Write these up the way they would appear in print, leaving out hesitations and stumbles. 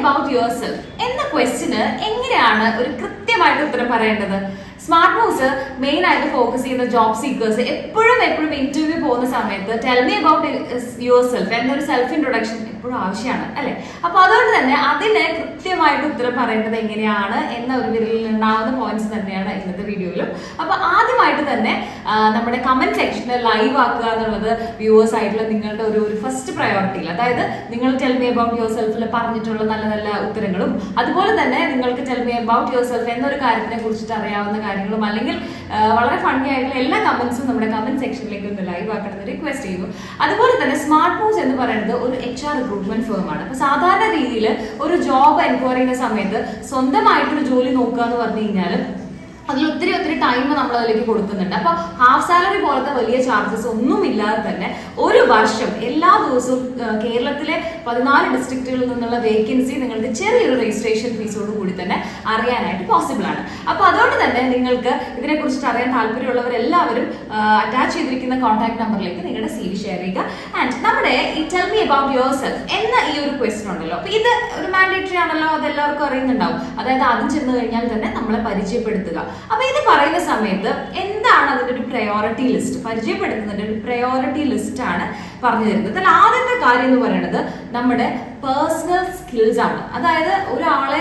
About your self എന്ന ക്വസ്റ്റിന് എങ്ങനെയാണ് ഒരു കൃത്യമായിട്ട് ഉത്തരം പറയേണ്ടത്? സ്മാർട്ട് മൂവ്സ് മെയിൻ ആയിട്ട് ഫോക്കസ് ചെയ്യുന്ന ജോബ് സീക്കേഴ്സ് എപ്പോഴും ഇന്റർവ്യൂ പോകുന്ന സമയത്ത് tell me about your self എന്നൊരു സെൽഫ് ഇൻട്രൊഡക്ഷൻ എപ്പോഴും ആവശ്യമാണ് അല്ലെ. അപ്പൊ അതുകൊണ്ട് തന്നെ അതിന് കൃത്യമായിട്ട് ഉത്തരം പറയേണ്ടത് എങ്ങനെയാണ് എന്ന ഒരു വിരലിൽ ഉണ്ടാവുന്ന പോയിന്റ്സ് തന്നെയാണ് ഇന്നത്തെ വീഡിയോയിലും. അപ്പൊ ആദ്യമായിട്ട് തന്നെ നമ്മുടെ കമന്റ് സെക്ഷനിൽ ലൈവ് ആക്കുക എന്നുള്ളത് വ്യൂവേഴ്സ് ആയിട്ടുള്ള നിങ്ങളുടെ ഒരു ഫസ്റ്റ് പ്രയോറിറ്റിയിൽ, അതായത് നിങ്ങൾ ടെൽ മീ അബൌട്ട് യുവർ സെൽഫിൽ പറഞ്ഞിട്ടുള്ള നല്ല നല്ല ഉത്തരങ്ങളും അതുപോലെ തന്നെ നിങ്ങൾക്ക് tell me about your self എന്നൊരു കാര്യത്തിനെ കുറിച്ചിട്ട് അറിയാവുന്ന കാര്യങ്ങളും അല്ലെങ്കിൽ വളരെ ഫണ്ണി ആയിട്ടുള്ള എല്ലാ കമന്റ്സും നമ്മുടെ കമന്റ് സെക്ഷനിലേക്ക് ഒന്ന് ലൈവ് ആക്കണമെന്ന് റിക്വസ്റ്റ് ചെയ്യുന്നു. അതുപോലെ തന്നെ സ്മാർട്ട് മൂവ്സ് എന്ന് പറയുന്നത് ഒരു HR റിക്രൂട്ട്മെന്റ് ഫേം ആണ്. അപ്പൊ സാധാരണ രീതിയിൽ ഒരു ജോബ് എൻക്വയറി ചെയ്യുന്ന സമയത്ത് സ്വന്തമായിട്ടൊരു ജോലി നോക്കുക എന്ന് പറഞ്ഞു കഴിഞ്ഞാൽ അതിൽ ഒത്തിരി ടൈം നമ്മൾ അതിലേക്ക് കൊടുക്കുന്നുണ്ട്. അപ്പൊ ഹാഫ് സാലറി പോലത്തെ വലിയ ചാർജസ് ഒന്നും ഇല്ലാതെ തന്നെ ഒരു വർഷം എല്ലാ ദിവസവും കേരളത്തിലെ 14 ഡിസ്ട്രിക്റ്റുകളിൽ നിന്നുള്ള വേക്കൻസി നിങ്ങൾക്ക് ചെറിയൊരു രജിസ്ട്രേഷൻ ഫീസോട് കൂടി തന്നെ അറിയാനായിട്ട് പോസിബിൾ ആണ്. അപ്പൊ അതുകൊണ്ട് തന്നെ നിങ്ങൾക്ക് ഇതിനെ കുറിച്ചിട്ട് അറിയാൻ താല്പര്യമുള്ളവരെല്ലാവരും അറ്റാച്ച് ചെയ്തിരിക്കുന്ന കോൺടാക്ട് നമ്പറിലേക്ക് നിങ്ങളുടെ CV ഷെയർ ചെയ്യുക. ആൻഡ് നമ്മുടെ ഈ tell me about your self എന്ന ഈ ഒരു ക്വസ്റ്റൻ ഉണ്ടല്ലോ, അപ്പൊ ഇത് ഒരു മാൻഡേറ്ററി ആണല്ലോ, അത് എല്ലാവർക്കും അറിയുന്നുണ്ടാവും. അതായത് ആദ്യം ചെന്ന് കഴിഞ്ഞാൽ തന്നെ നമ്മളെ പരിചയപ്പെടുത്തുക. അപ്പൊ ഇത് പറയുന്ന സമയത്ത് എന്താണ് അതിന്റെ ഒരു പ്രയോറിറ്റി ലിസ്റ്റ്, പരിചയപ്പെടുത്തുന്നതിന്റെ ഒരു പ്രയോറിറ്റി ലിസ്റ്റ് ആണ് പറഞ്ഞു തരുന്നത്. അതിൽ ആദ്യത്തെ കാര്യം എന്ന് പറയുന്നത് നമ്മുടെ പേഴ്സണൽ സ്കിൽസ് ആണ്. അതായത് ഒരാളെ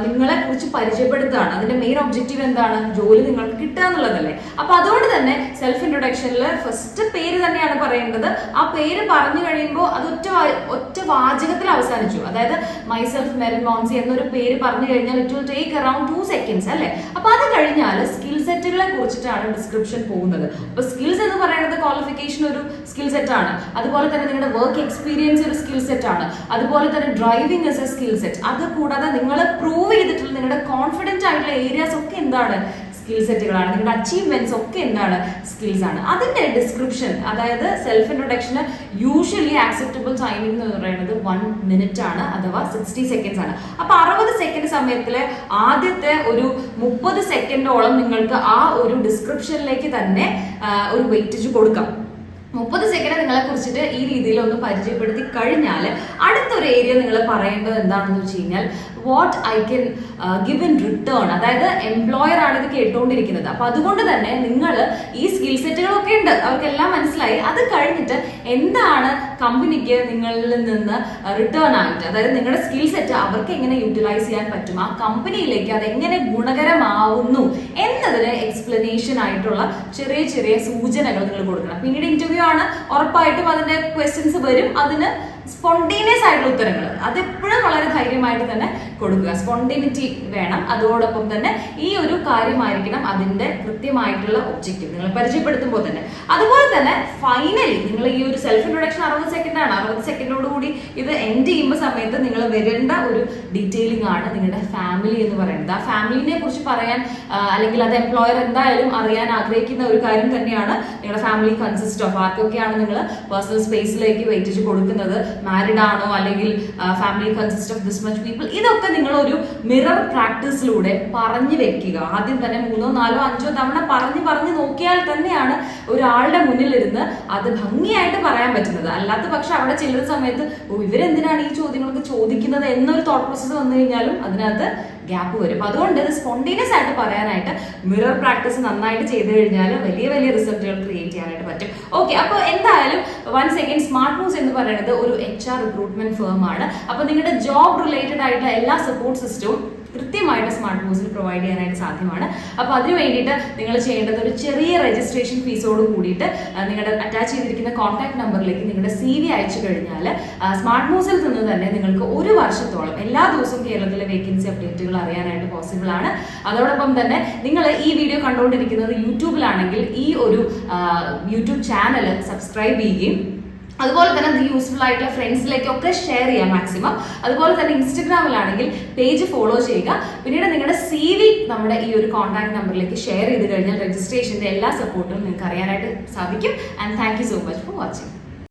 നിങ്ങളെ കുറിച്ച് പരിചയപ്പെടുത്തുകയാണ്. അതിന്റെ മെയിൻ ഒബ്ജക്റ്റീവ് എന്താണ്? ജോലി നിങ്ങൾക്ക് കിട്ടുക എന്നുള്ളതല്ലേ. അപ്പൊ അതുകൊണ്ട് തന്നെ സെൽഫ് ഇൻട്രൊഡക്ഷനിൽ ഫസ്റ്റ് പേര് തന്നെയാണ് പറയേണ്ടത്. ആ പേര് പറഞ്ഞു കഴിയുമ്പോൾ അത് ഒറ്റ വാചകത്തിൽ അവസാനിച്ചു. അതായത് മൈസെൽഫ് മെറിൻ മോൺസി എന്നൊരു പേര് പറഞ്ഞു കഴിഞ്ഞാൽ it will take around 2 seconds അല്ലെ. അപ്പൊ അത് കഴിഞ്ഞാൽ സ്കിൽ സെറ്റുകളെ കുറിച്ചിട്ടാണ് ഡിസ്ക്രിപ്ഷൻ പോകുന്നത്. അപ്പൊ സ്കിൽസ് എന്ന് പറയുന്നത് ക്വാളിഫിക്കേഷൻ ഒരു സ്കിൽ സെറ്റ് ആണ്. അതുപോലെ തന്നെ നിങ്ങളുടെ വർക്ക് എക്സ്പീരിയൻസ് ഒരു സ്കിൽ സെറ്റ് ആണ്. അതുപോലെ തന്നെ driving is A skill set. അത് കൂടാതെ നിങ്ങൾ പ്രൂവ് ചെയ്തിട്ടുള്ള നിങ്ങളുടെ കോൺഫിഡന്റ് ആയിട്ടുള്ള ഏരിയാസ് ഒക്കെ എന്താണ്? സ്കിൽ സെറ്റുകളാണ്. നിങ്ങളുടെ അച്ചീവ്മെന്റ്സ് ഒക്കെ എന്താണ്? സ്കിൽസ് ആണ്. അതിന്റെ ഡിസ്ക്രിപ്ഷൻ, അതായത് സെൽഫ് ഇൻട്രൊഡക്ഷന് യൂഷ്വലി ആക്സെപ്റ്റബിൾ ടൈമിംഗ് എന്ന് പറയുന്നത് 1 minute ആണ്, അഥവാ 60 seconds ആണ്. അപ്പൊ 60 സെക്കൻഡ് സമയത്തിലെ ആദ്യത്തെ ഒരു 30 സെക്കൻഡോളം നിങ്ങൾക്ക് ആ ഒരു ഡിസ്ക്രിപ്ഷനിലേക്ക് തന്നെ ഒരു വെയിറ്റേജ് കൊടുക്കാം. 30 സെക്കൻഡ് നിങ്ങളെ കുറിച്ചിട്ട് ഈ രീതിയിൽ ഒന്ന് പരിചയപ്പെടുത്തി കഴിഞ്ഞാൽ അടുത്തൊരു ഏരിയ നിങ്ങൾ പറയേണ്ടത് എന്താണെന്ന് വെച്ച് കഴിഞ്ഞാൽ what I can give in return. അതായത് എംപ്ലോയർ ആണ് ഇത് കേട്ടുകൊണ്ടിരിക്കുന്നത്. അപ്പൊ അതുകൊണ്ട് തന്നെ നിങ്ങൾ ഈ സ്കിൽ സെറ്റുകളൊക്കെ ഉണ്ട്, അവർക്കെല്ലാം മനസ്സിലായി. അത് കഴിഞ്ഞിട്ട് എന്താണ് കമ്പനിക്ക് നിങ്ങളിൽ നിന്ന് റിട്ടേൺ ആയിട്ട്, അതായത് നിങ്ങളുടെ സ്കിൽ സെറ്റ് അവർക്ക് എങ്ങനെ യൂട്ടിലൈസ് ചെയ്യാൻ പറ്റും, ആ കമ്പനിയിലേക്ക് അത് എങ്ങനെ ഗുണകരമാവുന്നു എന്നതിന് എക്സ്പ്ലനേഷൻ ആയിട്ടുള്ള ചെറിയ സൂചനകൾ നിങ്ങൾ കൊടുക്കണം. പിന്നീട് ഇന്റർവ്യൂ ആണ്, ഉറപ്പായിട്ടും അതിന്റെ ക്വസ്റ്റ്യൻസ് വരും. അതിന് സ്പോണ്ടേനിയസ് ആയിട്ടുള്ള ഉത്തരങ്ങൾ അതെപ്പോഴും വളരെ ധൈര്യമായിട്ട് തന്നെ കൊടുക്കുക. സ്പോണ്ടേനിറ്റി വേണം. അതോടൊപ്പം തന്നെ ഈ ഒരു കാര്യമായിരിക്കണം അതിന്റെ കൃത്യമായിട്ടുള്ള ഒബ്ജക്റ്റീവ് നിങ്ങൾ പരിചയപ്പെടുത്തുമ്പോൾ തന്നെ. അതുപോലെ തന്നെ ഫൈനലി നിങ്ങൾ ഈ ഒരു സെൽഫ് ഇൻട്രൊഡക്ഷൻ 60 സെക്കൻഡ് ആണ്. 60 സെക്കൻഡോട് കൂടി ഇത് എൻഡ് ചെയ്യുമ്പോൾ സമയത്ത് നിങ്ങൾ വരേണ്ട ഒരു ഡീറ്റെയിലിംഗ് ആണ് നിങ്ങളുടെ ഫാമിലി എന്ന് പറയുന്നത്. ആ ഫാമിലിനെ കുറിച്ച് പറയാൻ അല്ലെങ്കിൽ അത് എംപ്ലോയർ എന്തായാലും അറിയാൻ ആഗ്രഹിക്കുന്ന ഒരു കാര്യം തന്നെയാണ്. നിങ്ങളുടെ ഫാമിലി കൺസിസ്റ്റ് ഓഫ് ആർക്കൊക്കെയാണ് നിങ്ങൾ പേഴ്സണൽ സ്പേസിലേക്ക് വെയിറ്റേജ് കൊടുക്കുന്നത്, മാരിഡ് ആണോ അല്ലെങ്കിൽ family consist of this much people. ഇതൊക്കെ നിങ്ങൾ ഒരു മിറർ പ്രാക്ടീസിലൂടെ പറഞ്ഞു വെക്കുക. ആദ്യം തന്നെ 3, 4, 5 തവണ പറഞ്ഞു നോക്കിയാൽ തന്നെയാണ് ഒരാളുടെ മുന്നിലിരുന്ന് അത് ഭംഗിയായിട്ട് പറയാൻ പറ്റുന്നത്. അല്ലാത്ത പക്ഷെ അവിടെ ചെല്ലുന്ന സമയത്ത് ഇവരെന്തിനാണ് ഈ ചോദ്യങ്ങളൊക്കെ ചോദിക്കുന്നത് എന്നൊരു തോട്ട് പ്രോസസ് വന്നു കഴിഞ്ഞാലും അതിനകത്ത് ഗ്യാപ്പ് വരും. അപ്പൊ അതുകൊണ്ട് ഇത് സ്പോണ്ടേനിയസ് ആയിട്ട് പറയാനായിട്ട് മിറർ പ്രാക്ടീസ് നന്നായിട്ട് ചെയ്തു കഴിഞ്ഞാൽ വലിയ റിസൾട്ടുകൾ ക്രിയേറ്റ് ചെയ്യാനായിട്ട് പറ്റും. ഓക്കെ, അപ്പൊ എന്തായാലും വൺസ് അഗൈൻ സ്മാർട്ട് മൂവ്സ് എന്ന് പറയുന്നത് ഒരു HR റിക്രൂട്ട്മെന്റ് ഫേം ആണ്. അപ്പൊ നിങ്ങളുടെ ജോബ് റിലേറ്റഡ് ആയിട്ടുള്ള എല്ലാ സപ്പോർട്ട് സിസ്റ്റവും കൃത്യമായിട്ട് സ്മാർട്ട് മൂവ്സിൽ പ്രൊവൈഡ് ചെയ്യാനായിട്ട് സാധ്യമാണ്. അപ്പൊ അതിന് വേണ്ടിയിട്ട് നിങ്ങൾ ചെയ്യേണ്ടത് ഒരു ചെറിയ രജിസ്ട്രേഷൻ ഫീസോട് കൂടിയിട്ട് നിങ്ങളുടെ അറ്റാച്ച് ചെയ്തിരിക്കുന്ന കോൺടാക്ട് നമ്പറിലേക്ക് നിങ്ങളുടെ CV അയച്ചു കഴിഞ്ഞാൽ സ്മാർട്ട് മൂവ്സിൽ നിന്ന് തന്നെ നിങ്ങൾക്ക് ഒരു വർഷത്തോളം എല്ലാ ദിവസവും കേരളത്തിലെ വേക്കൻസി അപ്ഡേറ്റുകൾ അറിയാനായിട്ട് പോസിബിൾ ആണ്. അതോടൊപ്പം തന്നെ നിങ്ങൾ ഈ വീഡിയോ കണ്ടുകൊണ്ടിരിക്കുന്നത് യൂട്യൂബിലാണെങ്കിൽ ഈ ഒരു യൂട്യൂബ് ചാനൽ സബ്സ്ക്രൈബ് ചെയ്യുകയും അതുപോലെ തന്നെ ഇത് യൂസ്ഫുൾ ആയിട്ടുള്ള ഫ്രണ്ട്സിലേക്കൊക്കെ ഷെയർ ചെയ്യാം മാക്സിമം. അതുപോലെ തന്നെ ഇൻസ്റ്റഗ്രാമിലാണെങ്കിൽ പേജ് ഫോളോ ചെയ്യുക. പിന്നീട് നിങ്ങളുടെ CV നമ്മുടെ ഈ ഒരു കോൺടാക്ട് നമ്പറിലേക്ക് ഷെയർ ചെയ്ത് കഴിഞ്ഞാൽ രജിസ്ട്രേഷന്റെ എല്ലാ സപ്പോർട്ടും നിങ്ങൾക്ക് അറിയാനായിട്ട് സാധിക്കും. And thank you so much for watching.